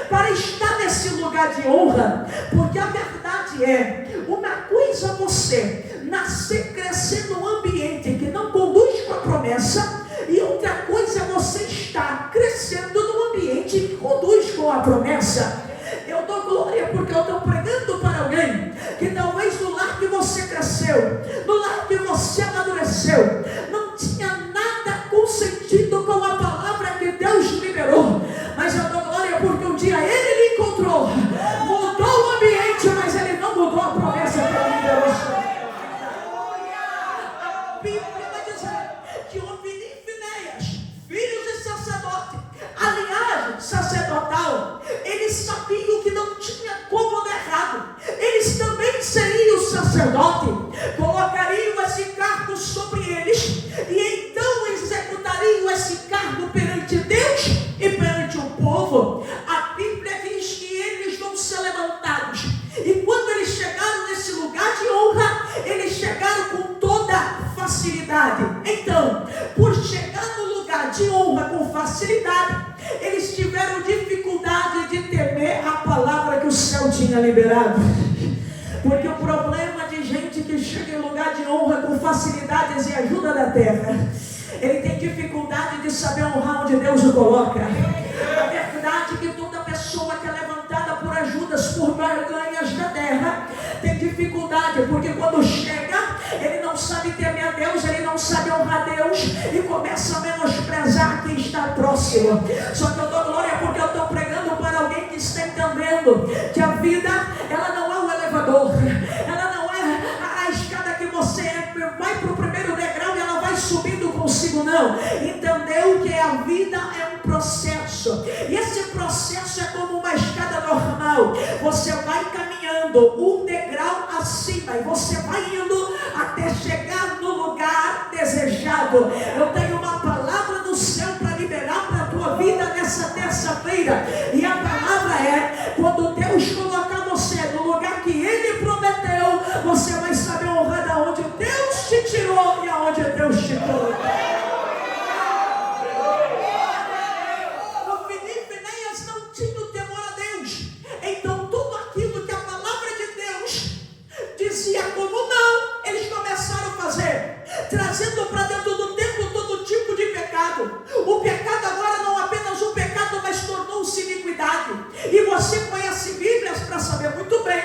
para estar nesse lugar de honra, porque a verdade é, uma coisa é você nascer, crescer num ambiente que não conduz com a promessa, e outra coisa é você estar crescendo num ambiente que conduz com a promessa. Eu dou glória porque eu estou pregando para alguém que talvez no lar que você cresceu, no lar que você amadureceu, não tinha nada consentido com a palavra que Deus liberou, mas eu dou glória porque um dia ele lhe encontrou, mudou o ambiente, mas ele não mudou a promessa que ele liberou. A Bíblia vai dizer que Ofni e Finéias, filhos de sacerdote, a linhagem sacerdotal, eles sabiam que não tinha como dar errado, eles também seriam sacerdote, colocariam esse cargo sobre eles, e então executariam esse cargo perante Deus e perante o povo. A Bíblia diz que eles vão ser levantados, e quando eles chegaram nesse lugar de honra, eles chegaram com toda facilidade. Então, por chegar no lugar de honra com facilidade, eles tiveram dificuldade de temer a palavra que o céu tinha liberado. Porque o problema de gente que chega em lugar de honra com facilidades e ajuda da terra, ele tem dificuldade de saber honrar onde Deus o coloca. A verdade é que toda pessoa que é levantada por ajudas, por barganhas da terra, tem dificuldade, porque quando chega, ele não sabe temer a Deus, ele não sabe honrar Deus, e começa a menosprezar quem está próximo. Só que eu dou glória porque eu estou pregando para alguém que está entendendo que a vida, ela não é um elevador, ela não é a escada que você vai para o primeiro degrau e ela vai subindo consigo, não. Entendeu que a vida é um processo, e esse processo é como uma escada normal. Você vai caminhando um degrau acima e você vai indo até chegar no lugar desejado. Eu tenho uma palavra do céu para liberar para a tua vida nessa terça-feira, e a palavra é: quando Deus colocar você no lugar que Ele prometeu, você vai saber honrar da onde Deus te tirou e aonde Deus te colocou. Ofni e Finéias não tinham temor a Deus, então tudo aquilo que a palavra de Deus dizia como não, eles começaram a fazer, trazendo para dentro do templo todo tipo de pecado. O pecado agora não apenas um pecado, mas tornou-se iniquidade. E você conhece Bíblias para saber muito bem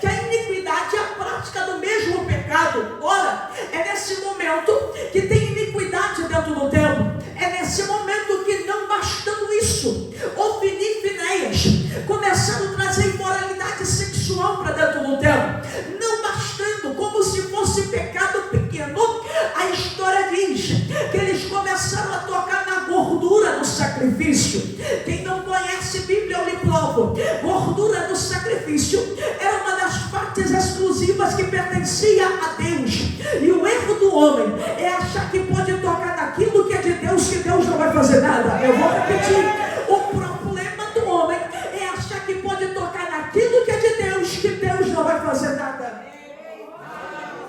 que a iniquidade é a prática do mesmo pecado. Ora, é nesse momento que tem iniquidade dentro do templo. É nesse momento que, não bastando isso, Ofni e Finéias começaram a trazer imoralidade sexual para dentro do templo. Não bastando, como se fosse pecado pequeno, a história diz que eles começaram a tocar na gordura do sacrifício. Quem não conhece Bíblia, eu lhe provo. Gordura do sacrifício era uma das partes exclusivas que pertencia a Deus. E o erro do homem é achar que pode tocar naquilo que é de Deus, que Deus não vai fazer nada. Eu vou repetir. O problema do homem é achar que pode tocar naquilo que é de Deus, que Deus não vai fazer nada.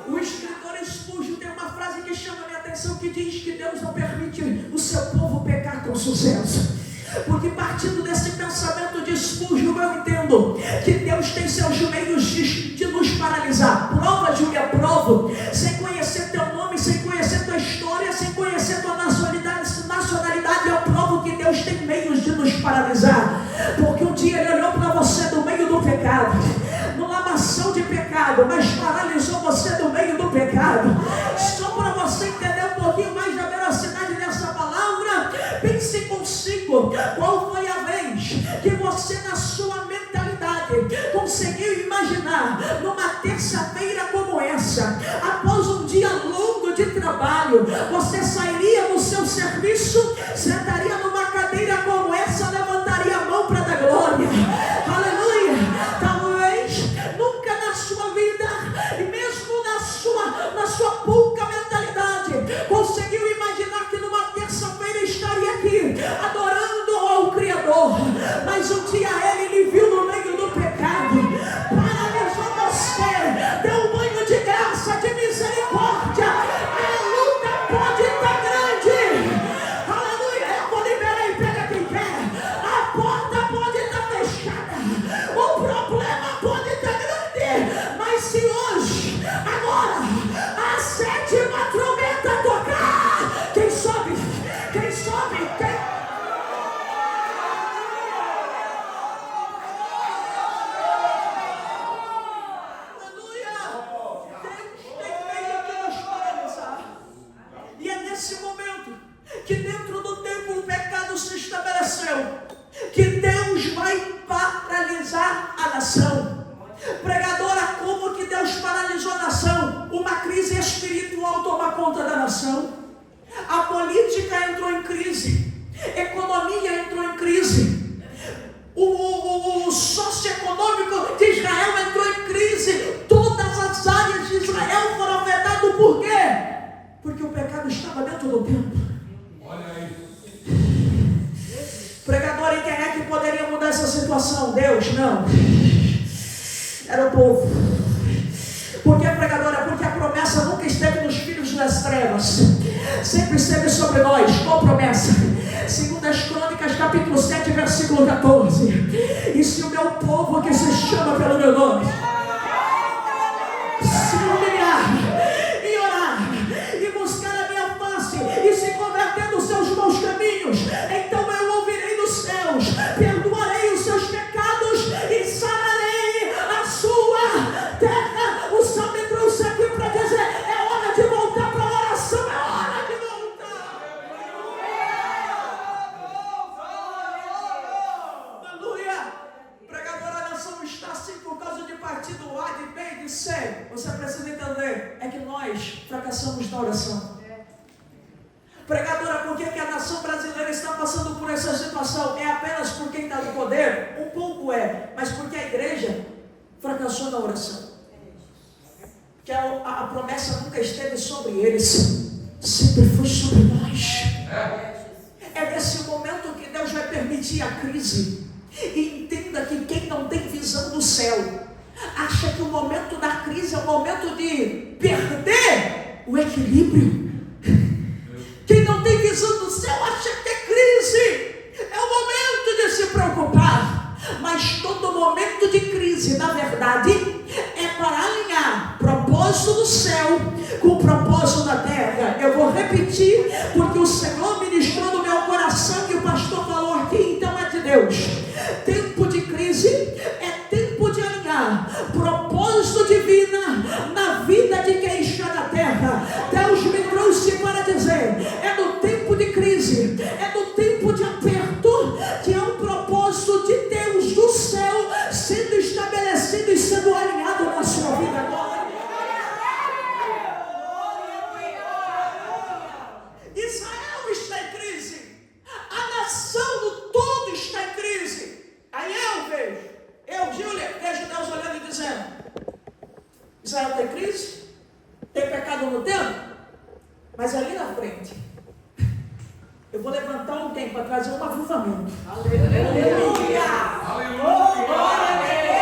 O escritor Spurgeon tem uma frase que chama a minha atenção, que diz que Deus não permite o seu povo pecar com sucesso. Porque partindo desse pensamento de Spurgeon, eu entendo que Deus tem seus meios de nos paralisar. Prova, Júlia, provo, sem conhecer teu nome, sem conhecer tua história, sem conhecer tua nacionalidade, eu provo que Deus tem meios de nos paralisar. Porque um dia Ele olhou para você do meio do pecado, numa maçã de pecado, mas paralisou você do meio do pecado. Só para você entender um pouquinho mais da veracidade dessa palavra, pense consigo, qual foi a vez que você, na sua mentalidade, conseguiu imaginar numa terça-feira como essa, após um dia longo de trabalho, você sairia do seu serviço, sentaria numa cadeira como essa, levantaria a mão para dar glória? Aleluia! Talvez nunca na sua vida, e mesmo na sua pouca mentalidade, conseguiu imaginar que numa terça-feira estaria aqui adorando ao Criador, mas um dia Ele lhe viu no meio do pecado, paralisou você, deu um banho de graça, de misericórdia. A luta pode estar grande, aleluia. Eu vou liberar e pega quem quer. espiritual toma conta da nação. A política entrou em crise. A economia entrou em crise. O socioeconômico de Israel entrou em crise. Todas as áreas de Israel foram afetadas. Por quê? Porque o pecado estava dentro do templo. Olha aí. Pregador, e quem é que poderia mudar essa situação? Deus? Não. Era o povo. Por que, pregadora? Porque a promessa nunca esteve nos filhos das trevas, sempre esteve sobre nós. Qual promessa? 2 Crônicas, capítulo 7, versículo 14. E se o meu povo, que se chama pelo meu nome, se humilhar e orar e buscar a minha face e se converter dos seus maus caminhos, então eu ouvirei dos céus, perdoarei os seus pecados e sararei a sua terra. O salmo trouxe aqui para dizer: é hora de voltar para a oração, é hora de voltar. Aleluia. Pregador, a nação está assim por causa de partido A, de B e de C. Você precisa entender, é que nós fracassamos na oração. Pregadora, por que a nação brasileira está passando por essa situação? É apenas por quem está no poder? Um pouco é, mas porque a igreja fracassou na oração. Que a promessa nunca esteve sobre eles, sempre foi sobre nós. É nesse momento que Deus vai permitir a crise. E entenda que quem não tem visão do céu acha que o momento da crise é o momento de perder o equilíbrio. Quem não tem visão do céu acha que é crise, é o momento de se preocupar. Mas todo momento de crise, na verdade, é para alinhar propósito do céu com o propósito da terra. Eu vou repetir, porque o Senhor ministrou no meu coração e o pastor falou aqui, então é de Deus. Tempo de crise é tempo de alinhar propósito divino na vida de quem está na terra. Deus me trouxe para dizer, é no tempo de crise, é no tempo de aperto, que é um propósito de Deus do céu sendo estabelecido e sendo alinhado na sua vida agora. Israel está em crise, a nação do todo está em crise. Aí Júlia, vejo Deus olhando e dizendo: Israel tem crise, tem pecado no templo, mas ali na frente eu vou levantar alguém para trazer um avivamento. Aleluia! Aleluia! Glória a Deus!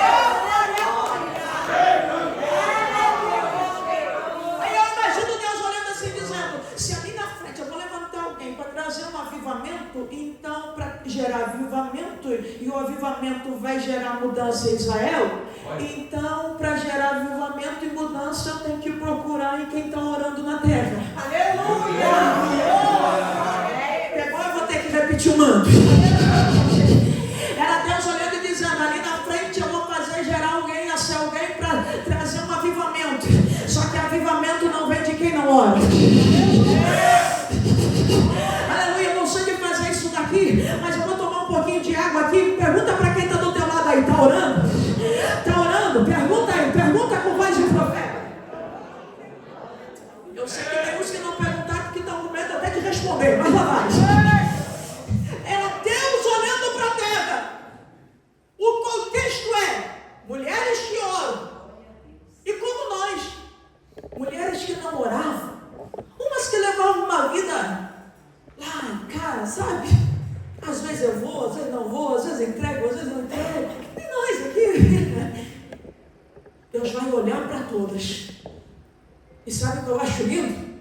Aí eu imagino Deus olhando assim, dizendo: se ali na frente eu vou levantar alguém para trazer um avivamento, então para gerar avivamento, e o avivamento vai gerar mudança em Israel, então para gerar avivamento e mudança eu tenho que procurar em quem está orando na terra. Aleluia! Eu vou ter que repetir o manto. Era Deus olhando e dizendo: ali na frente eu vou fazer gerar alguém, nascer alguém para trazer um avivamento. Só que avivamento não vem de quem não ora. Aleluia, eu não sei de fazer isso daqui, mas eu vou tomar um pouquinho de água aqui. Pergunta para quem está do teu lado aí, está orando? Está orando? Pergunta aí, pergunta com voz de profeta. Eu sei que tem uns que não perguntaram porque estão com medo até de responder, mas lá vai. Era Deus olhando para a terra. O contexto é mulheres que oram. E como nós, mulheres que não oravam, umas que levavam uma vida lá em casa, sabe? Às vezes eu vou, às vezes não vou, às vezes entrego, às vezes não entrego. E nós aqui. Deus vai olhar para todas. E sabe o que eu acho lindo?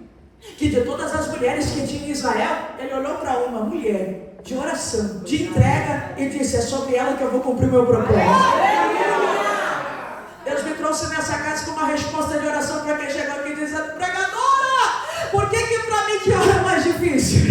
Que de todas as mulheres que tinha em Israel, ele olhou para uma mulher de oração, de entrega, e disse: é sobre ela que eu vou cumprir o meu propósito. Deus me trouxe nessa casa com uma resposta de oração para quem chegou aqui dizendo: pregadora, por que para mim que ora é mais difícil?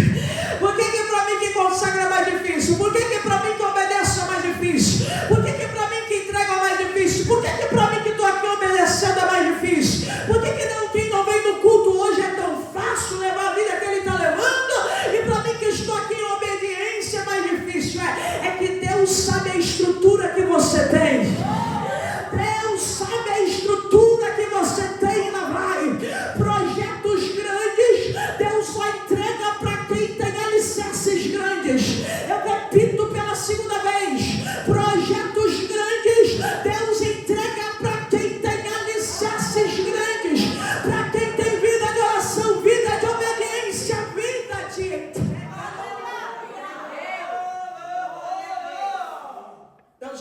Por que para mim que consagra é mais difícil? Por que para mim que obedece é mais difícil? Por que para mim que entrega é mais difícil? Por que para mim que estou aqui obedecendo é mais difícil? Por que quem não vem no culto hoje é tão fácil levar a vida que ele está levando? E para mim que estou aqui em obediência é mais difícil. É que Deus sabe a estrutura que você tem. Deus sabe a estrutura que você tem na vai. Projeto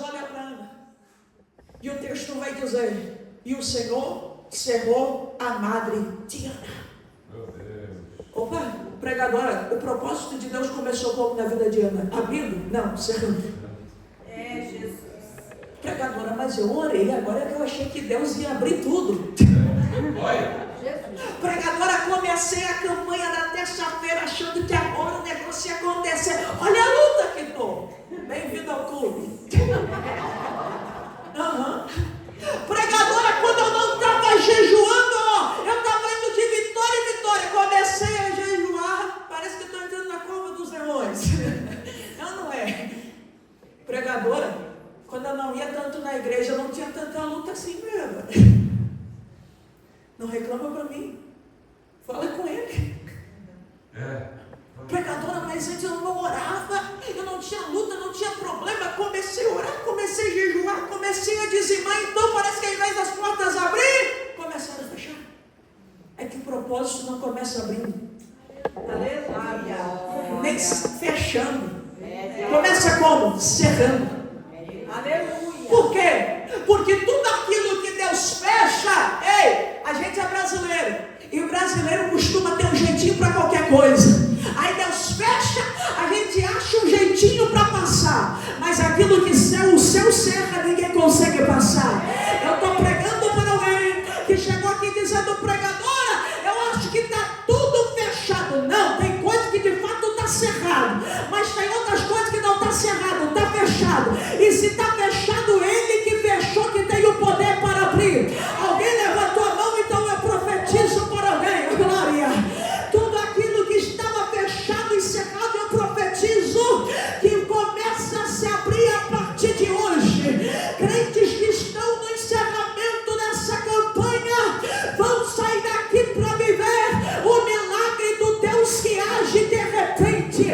Deus olha para Ana. E o texto vai dizer: e o Senhor cerrou a madre de Ana. Meu Deus. Opa, pregadora, o propósito de Deus começou como na vida de Ana? Abrindo? Não, cerrando. Jesus. Pregadora, mas eu orei, agora que eu achei que Deus ia abrir tudo. Olha. Jesus. Pregadora, comecei a campanha da terça-feira achando que agora o negócio ia acontecer. Olha a luta que estou. Bem-vindo ao clube. Pregadora, quando eu não estava jejuando, eu estava indo de vitória em vitória. Comecei a jejuar, parece que estou entrando na cova dos leões. Não é. Pregadora, quando eu não ia tanto na igreja, eu não tinha tanta luta assim mesmo. Não reclama para mim. Fala com ele. Pregadora, mas antes eu não orava, eu não tinha luta, não tinha problema. Comecei a orar, comecei a jejuar, comecei a dizimar. Então parece que ao invés das portas abrir, começaram a fechar. É que o propósito não começa abrindo, Aleluia. nem fechando. Começa como? Cerrando. Aleluia. Por quê? Porque tudo aquilo que Deus fecha, a gente é brasileiro. E o brasileiro costuma ter um jeitinho para qualquer coisa. Aí Deus fecha, a gente acha um jeitinho para passar. Mas aquilo que o céu cerra, ninguém consegue passar. Eu estou pregando para alguém que chegou aqui dizendo: pregadora, eu acho que está tudo fechado. Não, tem coisa que de fato está cerrado. Mas tem outras coisas que não está cerrado, está fechado. E se está fechado, ele que fechou, que tem o poder para abrir. Alguém levantou a mão, então eu profetizo para alguém. Glória. Tudo aquilo que estava fechado e cerrado, eu profetizo que começa a se abrir a partir de hoje. Crentes que estão no encerramento dessa campanha vão sair daqui para viver o milagre do Deus que age de repente.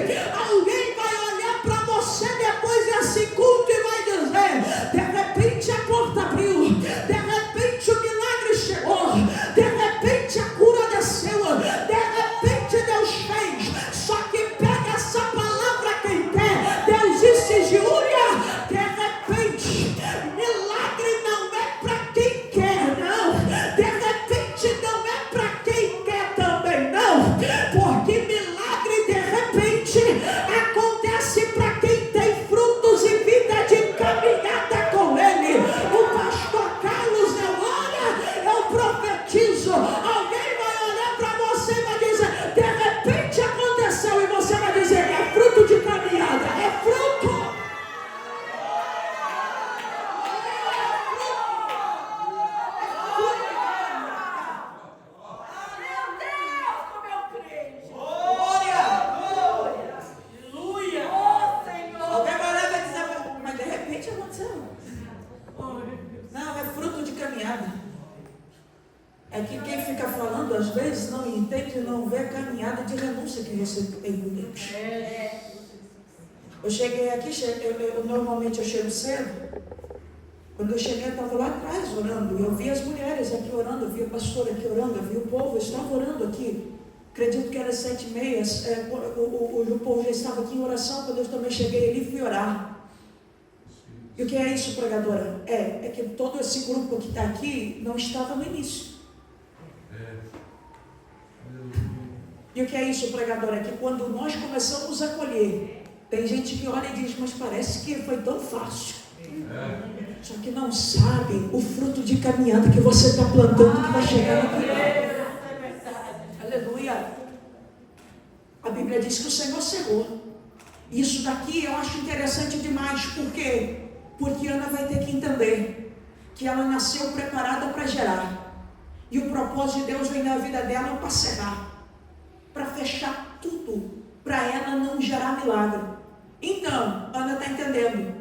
Alguém vai olhar para você depois desse culto e vai dizer: de repente a porta abriu, de repente o milagre chegou, de repente a cura desceu, de repente Deus fez. Só que pega essa palavra quem quer. Deus disse: Júlia, de repente, milagre não é para quem quer, não. De repente não é para quem quer também, não. Porque milagre de repente acontece para quem tem frutos e vida de caminhada com Ele. O pastor Carlos não olha, eu profetizo. Alguém vai olhar para você e vai dizer: de repente aconteceu, e você vai dizer: é fruto de caminhada, é fruto. Meu Deus, como eu creio. Glória. Aleluia. Oh, Senhor. Alguém vai olhar e vai dizer: mas de repente aconteceu. Não, é fruto de caminhada. É que quem fica falando às vezes não entende e não vê a caminhada de renúncia que você tem com Deus. Eu cheguei aqui, normalmente eu chego cedo. Quando eu cheguei, eu estava lá atrás orando. Eu vi as mulheres aqui orando, eu vi a pastora aqui orando, eu vi o povo, eu estava orando aqui. Acredito que era 7h30. O povo já estava aqui em oração. Quando eu também cheguei ali, fui orar. E o que é isso, pregadora? É que todo esse grupo que está aqui não estava no início. E o que é isso, pregadora? É que quando nós começamos a colher, tem gente que olha e diz: mas parece que foi tão fácil. Só que não sabe o fruto de caminhada que você está plantando, que vai chegar no final. Aleluia. A Bíblia diz que o Senhor cerrou. Isso daqui eu acho interessante demais. Por quê? Porque Ana vai ter que entender que ela nasceu preparada para gerar. E o propósito de Deus vem na vida dela para cerrar, para fechar tudo, para ela não gerar milagre. Então, Ana está entendendo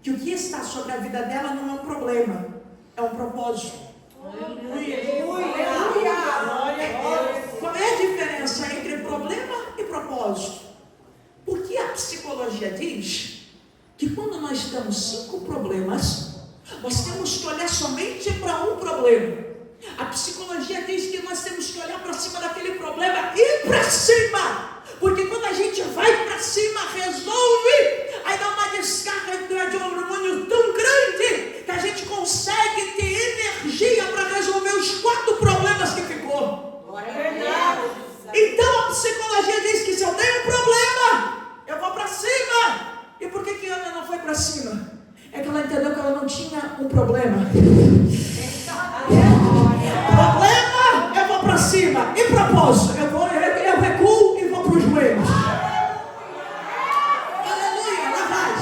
que o que está sobre a vida dela não é um problema, é um propósito. Aleluia. Qual é a diferença entre problema e propósito? Porque a psicologia diz que quando nós temos 5 problemas, nós temos que olhar somente para um problema. A psicologia diz que nós temos que olhar para cima daquele problema e ir para cima. Porque quando a gente vai para cima, resolve, Aí dá uma descarga de hormônio tão grande que a gente consegue ter energia para resolver os 4 problemas que ficou. É verdade. Então a psicologia diz que se eu tenho um problema, eu vou para cima. E por que Ana não foi para cima? É que ela entendeu que ela não tinha um problema. Problema, eu vou para cima. E propósito, eu recuo e vou para os joelhos. Aleluia, lá vai.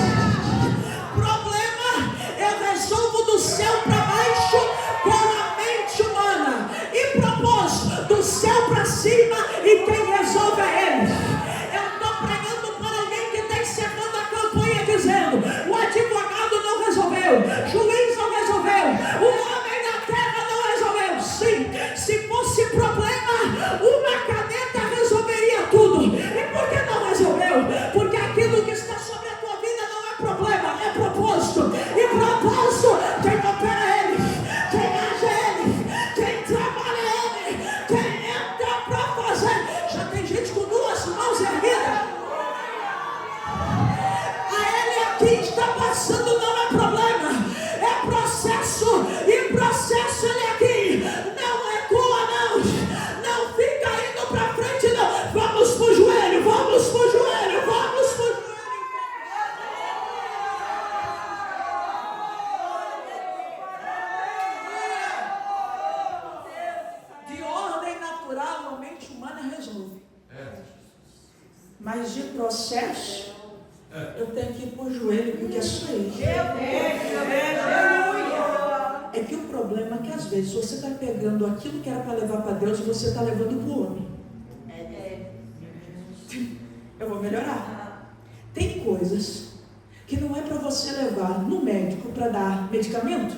Problema, eu resolvo do céu para baixo com a mente humana. E propósito, do céu para cima, e quem resolve é Ele. Eu estou pregando para alguém que está encerrando a campanha dizendo: o advogado não resolveu, o juiz não resolveu, o homem da terra não resolveu. Sim, se fosse problema, uma caneta resolveria tudo. E por que não resolveu? Porque aquilo que está sobre a tua vida não é problema, é propósito. E propósito, quem opera é Ele, quem age é Ele, quem trabalha é Ele, quem entra para fazer. Já tem gente com 2 mãos erguidas. A Ele aqui está passando, não é problema, é processo. E processo Ele aqui não recua, não fica indo para frente, não. Vamos para o joelho, vamos para o joelho, vamos para o joelho. De ordem natural, a mente humana resolve. Mas de processo, eu tenho que ir para o joelho, porque é só isso. É que o problema é que às vezes você está pegando aquilo que era para levar para Deus e você está levando para o homem. Eu vou melhorar. Tem coisas que não é para você levar no médico para dar medicamento.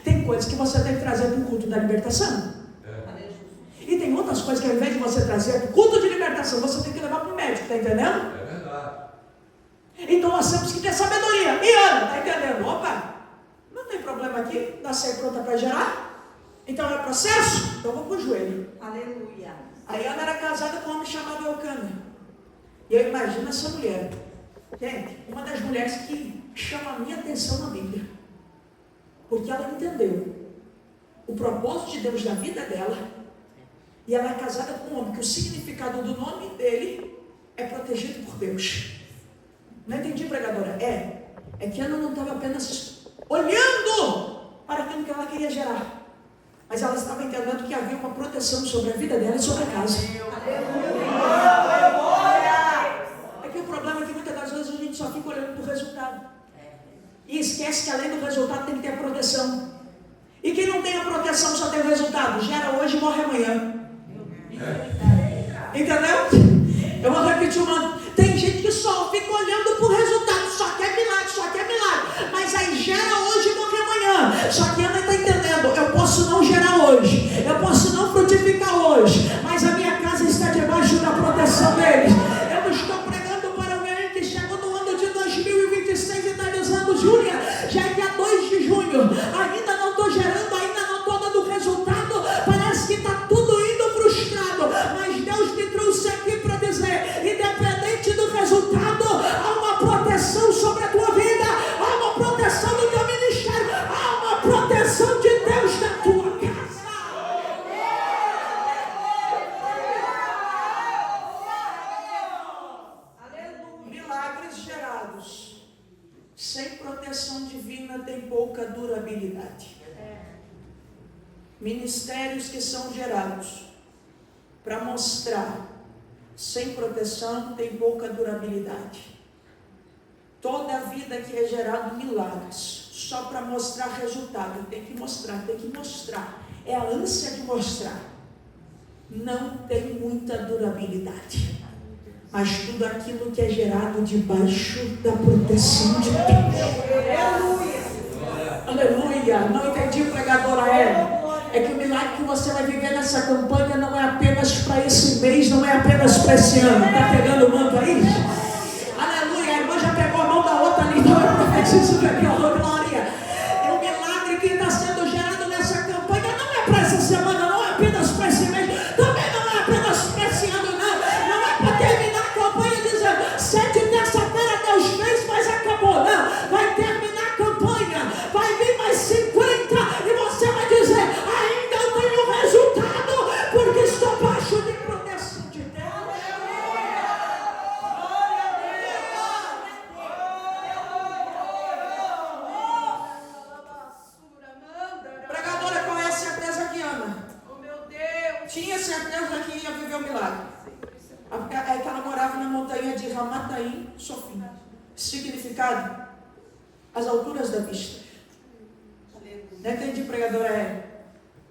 Tem coisas que você tem que trazer para o culto da libertação. E tem outras coisas que ao invés de você trazer para o culto de libertação, você tem que levar para o médico, está entendendo? É verdade. Então nós temos que ter sabedoria. E Ana, está entendendo? Opa, não tem problema aqui, nascer pronta para gerar. Então é processo? Então eu vou para o joelho. Aleluia. Aí Ana era casada com um homem chamado Elcana. E eu imagino essa mulher. Gente, uma das mulheres que chama a minha atenção na Bíblia. Porque ela entendeu o propósito de Deus na vida dela. E ela é casada com um homem que o significado do nome dele é protegido por Deus. Não entendi, pregadora? É que Ana não estava apenas olhando para aquilo que ela queria gerar. Mas ela estava entendendo que havia uma proteção sobre a vida dela e sobre a casa. É que o problema é que muitas das vezes a gente só fica olhando para o resultado. E esquece que além do resultado tem que ter a proteção. E quem não tem a proteção só tem o resultado. Gera hoje e morre amanhã. Entendeu? Eu vou repetir uma. Tem gente que só fica olhando para o resultado. Só quer milagre, só quer milagre. Mas aí gera hoje e morre amanhã. Só que Ana está entendendo. Eu posso não gerar hoje. Eu posso não frutificar hoje. Mas a minha casa está debaixo da proteção deles. Eu não estou pregando para alguém que chegou no ano de 2026 e está dizendo: Júlia, já é dia 2 de junho. Ainda não estou gerando, ainda não estou dando resultado. Parece que está tudo indo frustrado. Mas Deus me trouxe aqui para dizer: independente do resultado, há uma proteção sobre a tua vida, há uma proteção no teu ministério, há uma proteção de Deus na tua casa. Milagres gerados sem proteção divina têm pouca durabilidade. Ministérios que são gerados para mostrar sem proteção tem pouca durabilidade. Toda a vida que é gerado milagres só para mostrar resultado, tem que mostrar. É a ânsia de mostrar. Não tem muita durabilidade. Mas tudo aquilo que é gerado debaixo da proteção de Deus. Aleluia. Não entendi, pregadora é que o milagre que você vai viver nessa campanha não é apenas para esse mês, não é apenas para esse ano. Está pegando o manto aí? Aleluia. A irmã já pegou a mão da outra ali, então eu profetizo pela glória. E o milagre que está sendo gerado nessa campanha não é para essa semana, não é apenas para esse mês, também não é apenas para esse ano, não. Não é para terminar a campanha dizendo: 7 terça-feira Deus fez, mas pontas da vista. Não entendi, pregadora.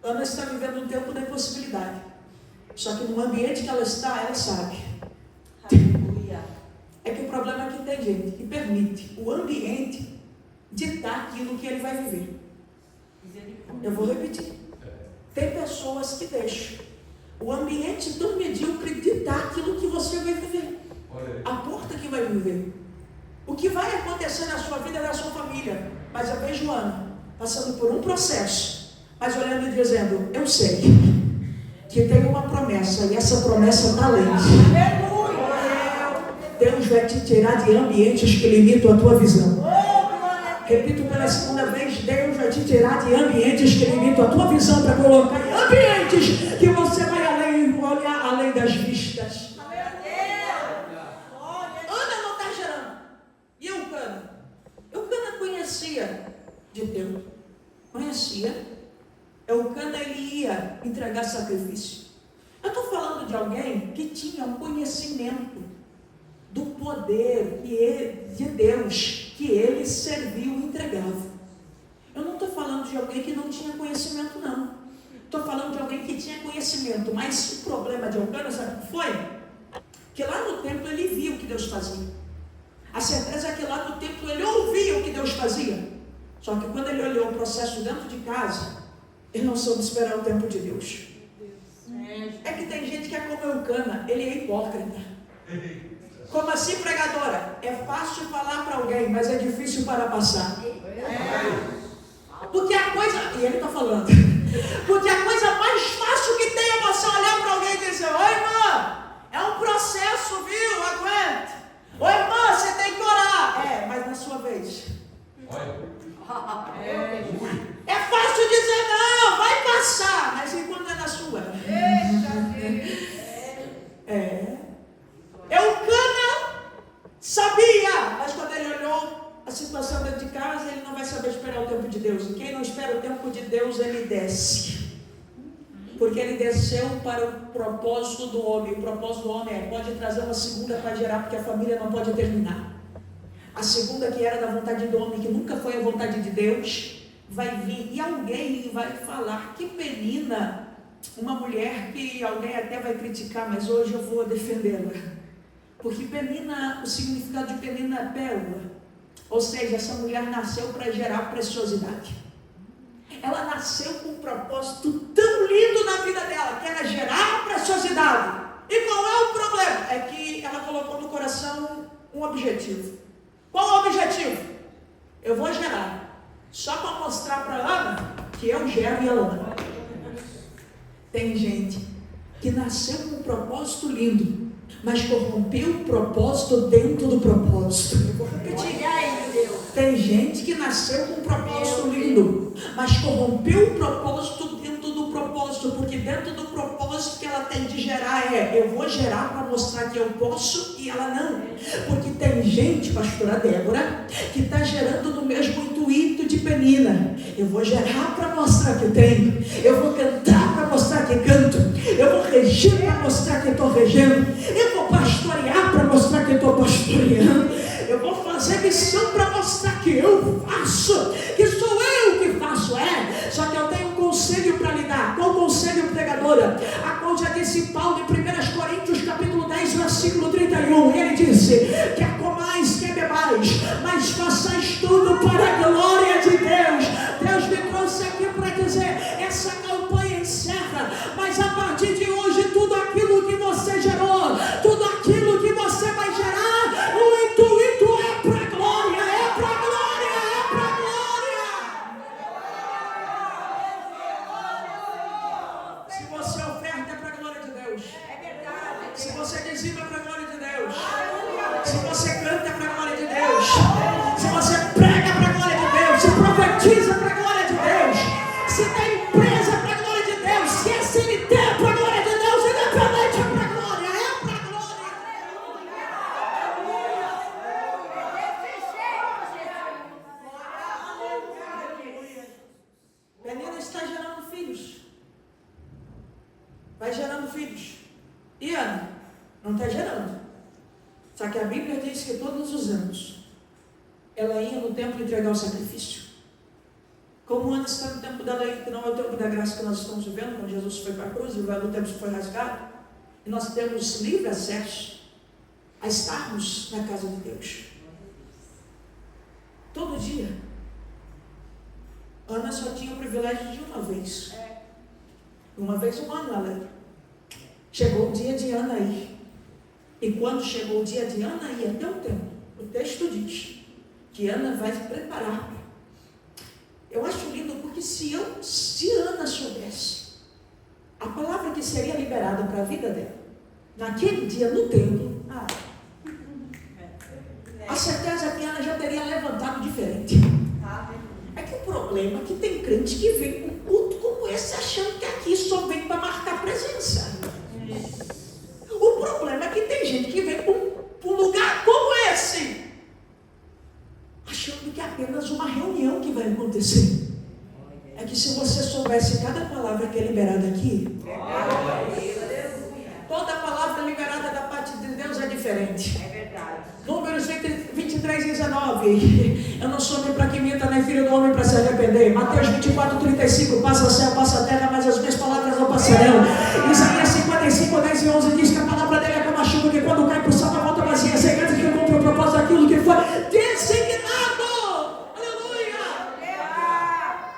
Ana está vivendo um tempo da impossibilidade. Só que no ambiente que ela está, ela sabe. Aleluia. É que o problema é que tem gente que permite o ambiente ditar aquilo que ele vai viver. Eu vou repetir. Tem pessoas que deixam o ambiente tão medíocre ditar aquilo que você vai viver. A porta que vai viver. O que vai acontecer na sua vida, na sua família. Mas eu vejo Ana passando por um processo, mas olhando e dizendo, eu sei que tem uma promessa, e essa promessa está além. Deus vai te tirar de ambientes que limitam a tua visão. Repito pela segunda vez, Deus vai te tirar de ambientes que limitam a tua visão para colocar em ambientes que você vai olhar além das vistas. Ana não está gerando. E Eucana? Eucana conhecia de Deus. Conhecia. Eucana, ele ia entregar sacrifício. Eu estou falando de alguém que tinha um conhecimento do poder de Deus que ele serviu e entregava. Eu não estou falando de alguém que não tinha conhecimento, não. Estou falando de alguém que tinha conhecimento, mas o problema de Eucana, sabe o que foi? Que lá no templo ele via o que Deus fazia. A certeza é que lá no templo ele ouvia o que Deus fazia. Só que quando ele olhou o processo dentro de casa, ele não soube esperar o tempo de Deus. É que tem gente que é como Eucana, ele é hipócrita. Como assim, pregadora? É fácil falar para alguém, mas é difícil para passar. Porque a coisa, e ele está falando, porque a coisa mais fácil que tem é você olhar para alguém e dizer, oi irmã, é um processo, viu? Aguente. Oi irmã, você tem que orar. Mas na sua vez. É fácil dizer não, vai passar, mas e quando é na sua? Eucana sabia, mas quando ele olhou a situação dentro de casa, ele não vai saber esperar o tempo de Deus. E quem não espera o tempo de Deus, ele desce. Porque ele desceu para o propósito do homem. O propósito do homem pode trazer uma segunda para gerar, porque a família não pode terminar. A segunda, que era da vontade do homem, que nunca foi a vontade de Deus, vai vir e alguém vai falar, que Penina, uma mulher que alguém até vai criticar, mas hoje eu vou defendê-la. Porque Penina, o significado de Penina é pérola. Ou seja, essa mulher nasceu para gerar preciosidade. Ela nasceu com um propósito tão lindo na vida dela, que era gerar preciosidade. E qual é o problema? É que ela colocou no coração um objetivo. Qual é o objetivo? Eu vou gerar, só para mostrar para Ana que eu gero e ela não. Tem gente que nasceu com um propósito lindo, mas corrompeu o propósito dentro do propósito. Eu vou repetir. Tem gente que nasceu com um propósito lindo, mas corrompeu o propósito dentro do propósito, porque dentro do propósito que ela tem de gerar eu vou gerar para mostrar que eu posso e ela não. Porque tem gente, pastora Débora, que está gerando no mesmo intuito de Penina. Eu vou gerar para mostrar que eu tenho, eu vou cantar para mostrar que canto, eu vou reger para mostrar que estou regendo, eu vou pastorear para mostrar que estou pastoreando, eu vou fazer missão para mostrar que eu faço, que sou eu que faço, só que eu tenho um conselho para lhe dar. Qual conselho, pregadora? A qual já disse Paulo em 1 Coríntios capítulo 10, versículo 31, ele disse, quer comais, quer bebais, mas façais tudo para a glória de Deus. Deus me trouxe aqui para dizer, essa campanha encerra, mas a partir de hoje, tudo aquilo que você gerou, tudo aquilo que você vai gerar, o intuito é para a glória, é para a glória, é para a glória. Se você oferta, é para a glória de Deus. Se você dizima, é para a glória de Deus. Se você canta, é para a glória de Deus. Se você prega, é para a glória de Deus. Se profetiza, é para a glória de Deus. Se tem empresa, é para a glória de Deus. Se é CNT, é para a glória de Deus. Independente, é para a glória. É para a glória. Penina está gerando filhos. Vai gerando filhos. E Ana não está gerando. Só que a Bíblia diz que todos os anos ela ia no templo entregar o sacrifício. Como Ana está no tempo da lei, que não é o tempo da graça que nós estamos vivendo, quando Jesus foi para a cruz e o véu do templo foi rasgado, e nós temos livre acesso a estarmos na casa de Deus. Todo dia. Ana só tinha o privilégio de uma vez. Uma vez um ano ela ia. Chegou o dia de Ana ir. E quando chegou o dia de Ana ir até o templo, o texto diz que Ana vai se preparar. Eu acho lindo porque se Ana soubesse a palavra que seria liberada para a vida dela, naquele dia no templo, a certeza que Ana já teria levantado diferente. É que o problema é que tem crente que vem com um culto como esse achando que aqui só vem para marcar presença. O problema é que tem gente que vem para um lugar como esse achando que é apenas uma reunião que vai acontecer. É que se você soubesse cada palavra que é liberada aqui, toda palavra liberada da parte de Deus é diferente. É verdade. Números 23 e 19. Eu não sou nem para que minta, nem filho do homem para se arrepender. Mateus 24, 35. Passa a céu, passa a terra, mas as minhas palavras não passarão. Isaías 55, 10 e 11 diz que a palavra dele é como a chuva que quando cai para o céu volta vazia, secreta que cumpre o propósito daquilo que foi designado. Aleluia!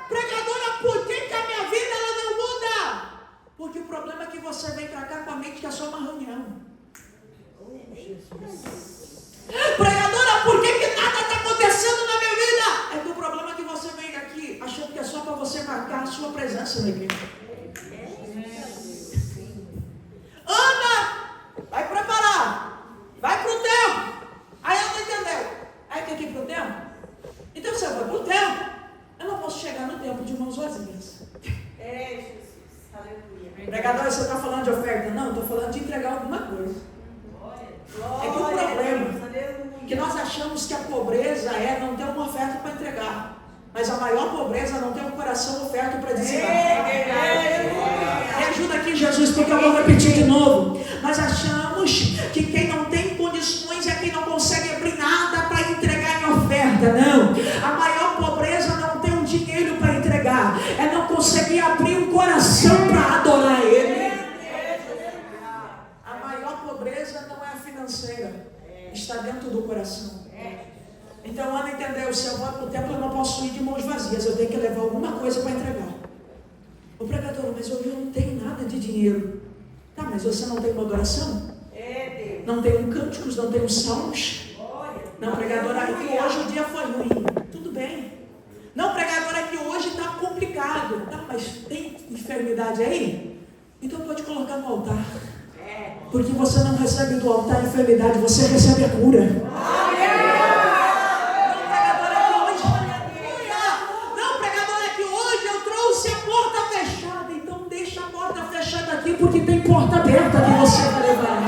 Pregadora, por que a minha vida ela não muda? Porque o problema é que você vem para cá com a mente que é só uma reunião. Pregadora, por que nada está acontecendo na minha vida? É que o problema é que você vem aqui achando que é só para você marcar a sua presença na igreja. Ana, vai preparar, vai para o templo. Aí ela não entendeu. Aí tem que ir para o templo? Então você vai para o templo. Eu não posso chegar no templo de mãos vazias. Jesus, aleluia. Pregadora, você está falando de oferta? Não, estou falando de entregar alguma coisa. É que o problema é que nós achamos que a pobreza é não ter uma oferta para entregar. Mas a maior pobreza é não ter um coração oferto para dizimar. Me ajuda aqui, Jesus, porque eu vou repetir de novo. Nós achamos que quem não tem condições é quem não consegue abrir nada para entregar em oferta. Não. A maior pobreza é não ter um dinheiro para entregar. É não conseguir abrir um coração para adorar Ele. A maior pobreza não é a financeira. Está dentro do coração. Então Ana entendeu, se eu vou para o templo eu não posso ir de mãos vazias, eu tenho que levar alguma coisa para entregar. O pregador, mas eu não tenho nada de dinheiro. Tá, mas você não tem uma adoração? Não tem um cânticos, não tem um salmos? Não, pregadora, é que hoje o dia foi ruim. Tudo bem. Não, pregadora, é que hoje está complicado. Tá, mas tem enfermidade aí? Então pode colocar no altar. Porque você não recebe do altar a enfermidade, você recebe a cura. Não, pregador, é que hoje eu trouxe a porta fechada. Então deixa a porta fechada aqui, porque tem porta aberta que você vai levar.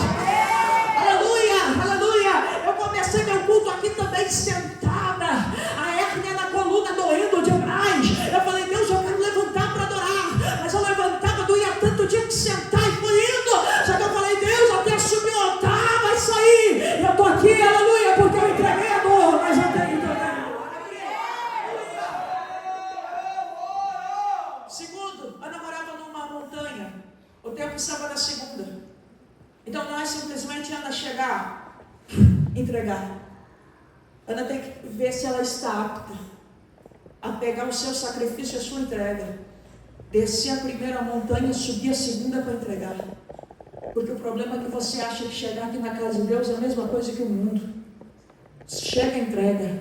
Aleluia, aleluia. Eu comecei meu culto aqui também sentada, a hérnia na coluna doendo demais. Eu falei, Deus, eu quero levantar para adorar. Mas eu levantava, doía tanto, tinha que sentar e fui indo. Só que eu falei, Deus, até subir o altar, vai sair. Eu estou aqui, aleluia, porque eu entreguei a dor, mas eu tenho também. Segundo, Ana morava numa montanha. O tempo estava na segunda. Então não é simplesmente Ana chegar, entregar. Ana tem que ver se ela está apta a pegar o seu sacrifício e a sua entrega. Descer a primeira montanha, subir a segunda para entregar. Porque o problema é que você acha que chegar aqui na casa de Deus é a mesma coisa que o mundo. Chega e entrega.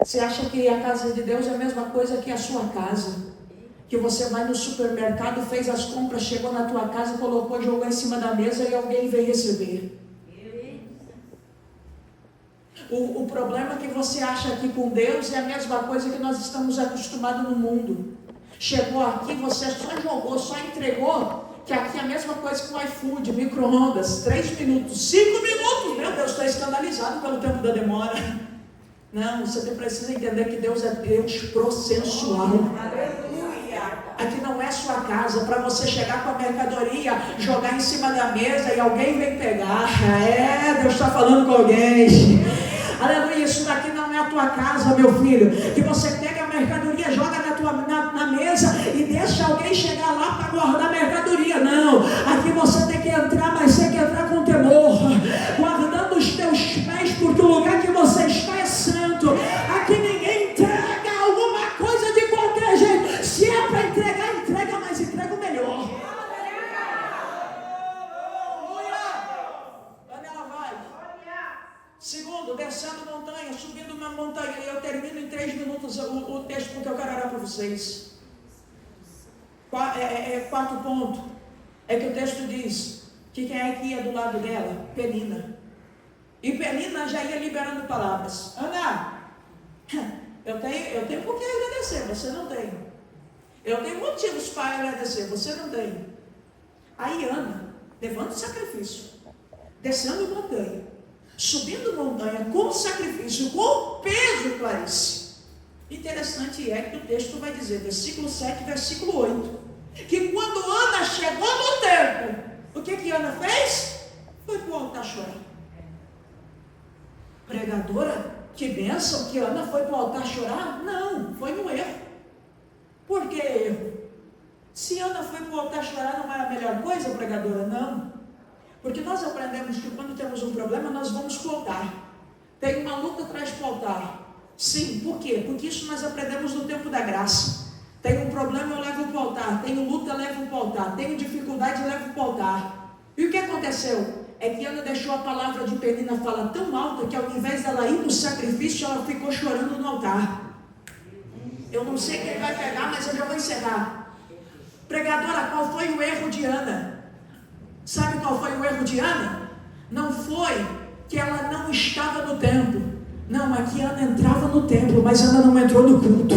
Você acha que a casa de Deus é a mesma coisa que a sua casa. Que você vai no supermercado, fez as compras, chegou na tua casa, colocou, jogou em cima da mesa e alguém veio receber. O problema é que você acha que com Deus é a mesma coisa que nós estamos acostumados no mundo. Chegou aqui, você só jogou, só entregou, que aqui é a mesma coisa que o iFood, micro-ondas, 3 minutos, 5 minutos. Meu Deus, estou escandalizado pelo tempo da demora. Não, você precisa entender que Deus é Deus processual. Aqui não é sua casa para você chegar com a mercadoria, jogar em cima da mesa e alguém vem pegar. Deus está falando com alguém. Aleluia, isso daqui não é a tua casa, meu filho, que você pega a mercadoria, joga na mesa e deixa alguém chegar lá para guardar a mercadoria. Não, aqui você tem que entrar, mas tem que entrar com temor, guardando os teus pés, porque o lugar que você está é santo. Aqui ninguém entrega alguma coisa de qualquer jeito. Se é para entregar, entrega, mas entrega o melhor. Onde ela vai? Segundo, descendo montanha, subindo uma montanha. E eu termino em 3 minutos o texto, porque eu quero orar para vocês. Quarto ponto é que o texto diz que quem é que ia do lado dela? Penina. E Penina já ia liberando palavras. Ana, eu tenho por que agradecer, você não tem. Eu tenho motivos para agradecer, você não tem. Aí Ana levanta o sacrifício, descendo montanha, subindo montanha com sacrifício, com peso, Clarice. Interessante é que o texto vai dizer, versículo 7, versículo 8, que quando Ana chegou no templo, o que Ana fez? Foi para o altar chorar. Pregadora, que bênção que Ana foi para o altar chorar? Não, foi no erro. Por que erro? Se Ana foi para o altar chorar, não é a melhor coisa, pregadora? Não. Porque nós aprendemos que quando temos um problema, nós vamos para o altar. Tem uma luta atrás para o altar. Sim, por quê? Porque isso nós aprendemos no tempo da graça. Tenho um problema, eu levo para o altar. Tenho luta, eu levo para o altar. Tenho dificuldade, eu levo para o altar. E o que aconteceu? É que Ana deixou a palavra de Penina falar tão alta que ao invés dela ir no sacrifício, ela ficou chorando no altar. Eu não sei quem vai pegar, mas eu já vou encerrar. Pregadora, qual foi o erro de Ana? Sabe qual foi o erro de Ana? Não foi que ela não estava no templo. Não, aqui Ana entrava no templo, mas Ana não entrou no culto.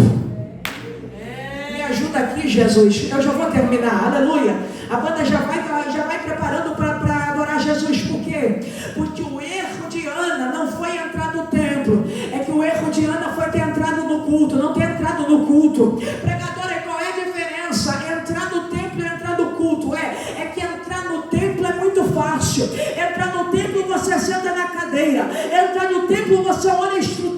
Me ajuda aqui, Jesus. Eu já vou terminar, aleluia. A banda já vai preparando para adorar Jesus. Por quê? Porque o erro de Ana não foi entrar no templo. É que o erro de Ana foi ter entrado no culto, não ter entrado no culto. Pregadora, qual é a diferença? Entrar no templo e entrar no culto. É que entrar no templo é muito fácil. Entrar no templo você senta na cadeira. Entrar no templo você olha a estrutura.